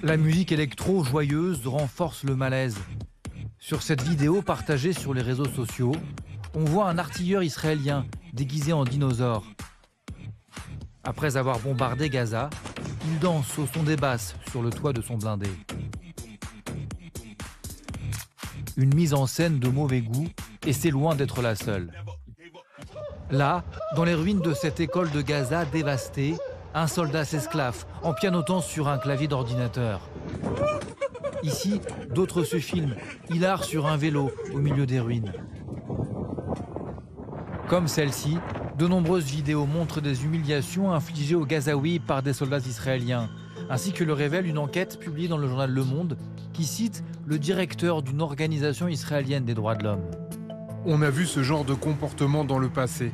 La musique électro joyeuse renforce le malaise. Sur cette vidéo partagée sur les réseaux sociaux, on voit un artilleur israélien déguisé en dinosaure. Après avoir bombardé Gaza, il danse au son des basses sur le toit de son blindé. Une mise en scène de mauvais goût, et c'est loin d'être la seule. Là, dans les ruines de cette école de Gaza dévastée, un soldat s'esclaffe en pianotant sur un clavier d'ordinateur. Ici, d'autres se filment, hilar sur un vélo au milieu des ruines. Comme celle-ci, de nombreuses vidéos montrent des humiliations infligées aux Gazaouis par des soldats israéliens, ainsi que le révèle une enquête publiée dans le journal Le Monde qui cite le directeur d'une organisation israélienne des droits de l'homme. On a vu ce genre de comportement dans le passé,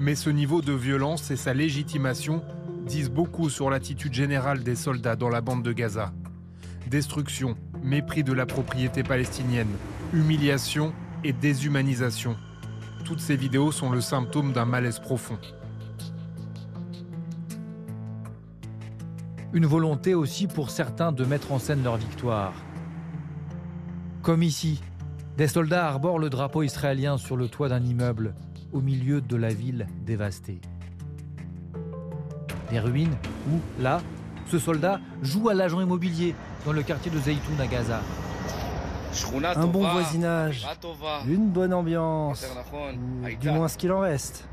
mais ce niveau de violence et sa légitimation disent beaucoup sur l'attitude générale des soldats dans la bande de Gaza. Destruction, mépris de la propriété palestinienne, humiliation et déshumanisation. Toutes ces vidéos sont le symptôme d'un malaise profond. Une volonté aussi pour certains de mettre en scène leur victoire. Comme ici, des soldats arborent le drapeau israélien sur le toit d'un immeuble, au milieu de la ville dévastée. Des ruines où, là, ce soldat joue à l'agent immobilier dans le quartier de Zeytoun à Gaza. Un bon voisinage, une bonne ambiance, du moins ce qu'il en reste.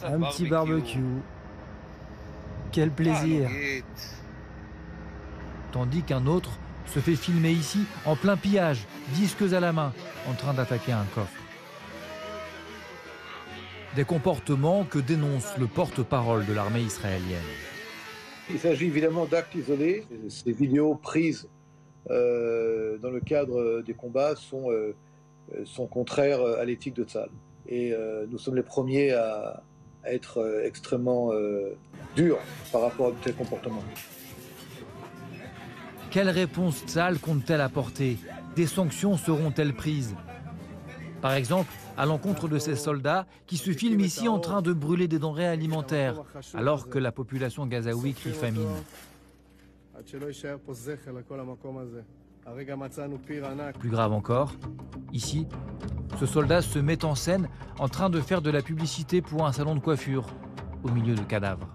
Un petit barbecue. Quel plaisir. Tandis qu'un autre se fait filmer ici en plein pillage, disques à la main, en train d'attaquer un coffre. Des comportements que dénonce le porte-parole de l'armée israélienne. Il s'agit évidemment d'actes isolés. Ces vidéos prises dans le cadre des combats sont contraires à l'éthique de Tzahal. Et nous sommes les premiers à être extrêmement durs par rapport à de tels comportements. Quelle réponse Tzahal compte-t-elle apporter? Des sanctions seront-elles prises? Par exemple, à l'encontre de ces soldats qui se filment ici en train de brûler des denrées alimentaires, alors que la population gazaoui crie famine. Plus grave encore, ici, ce soldat se met en scène en train de faire de la publicité pour un salon de coiffure, au milieu de cadavres.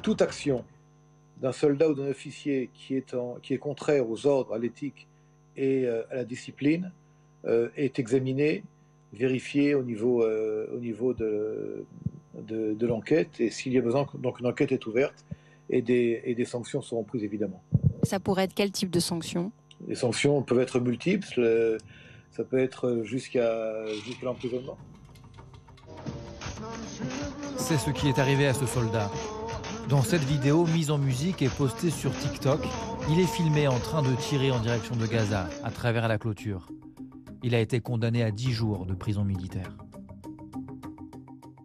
Toute action d'un soldat ou d'un officier qui est contraire aux ordres, à l'éthique et à la discipline est examinée, vérifiée au niveau de l'enquête. Et s'il y a besoin, donc une enquête est ouverte et des sanctions seront prises évidemment. Ça pourrait être quel type de sanctions? Les sanctions peuvent être multiples, ça peut être jusqu'à l'emprisonnement. C'est ce qui est arrivé à ce soldat. Dans cette vidéo mise en musique et postée sur TikTok, il est filmé en train de tirer en direction de Gaza, à travers la clôture. Il a été condamné à 10 jours de prison militaire.